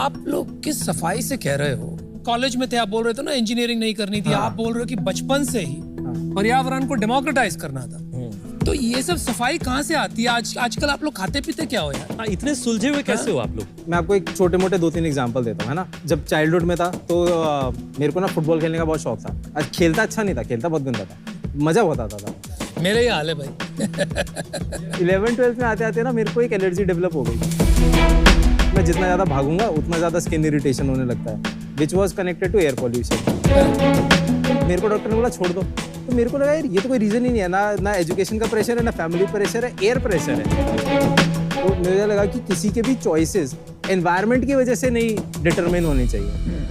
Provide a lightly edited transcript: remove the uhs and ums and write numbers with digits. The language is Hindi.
आप लोग किस सफाई से कह रहे हो? कॉलेज में थे, आप बोल रहे थे ना इंजीनियरिंग नहीं करनी थी। आप बोल रहे हो कि बचपन से ही पर्यावरण को डेमोक्रेटाइज करना था। तो ये सब सफाई कहाँ से आती है? आजकल आप लोग खाते पीते क्या हो यार? इतने सुलझे हुए कैसे हो आप लोग? मैं आपको एक छोटे मोटे 2-3 एग्जांपल देता हूँ, है ना। जब चाइल्डहुड में था तो मेरे को ना फुटबॉल खेलने का बहुत शौक था। आज खेलता अच्छा नहीं था, खेलता बहुत गंदा था, मजा बहुत आता था। मेरे ही हाल है भाई। 11th-12th में आते आते ना मेरे को एक एलर्जी डेवलप हो गई। मैं जितना ज़्यादा भागूंगा उतना ज़्यादा स्किन इरिटेशन होने लगता है, which was connected to air pollution. मेरे को डॉक्टर ने बोला छोड़ दो, तो मेरे को लगा यार ये तो कोई रीज़न ही नहीं है, ना एजुकेशन का प्रेशर है, ना फैमिली प्रेशर है, एयर प्रेशर है। तो मुझे लगा कि किसी के भी चॉइसेस एनवायरनमेंट की वजह से नहीं डिटरमाइन होनी चाहिए। तो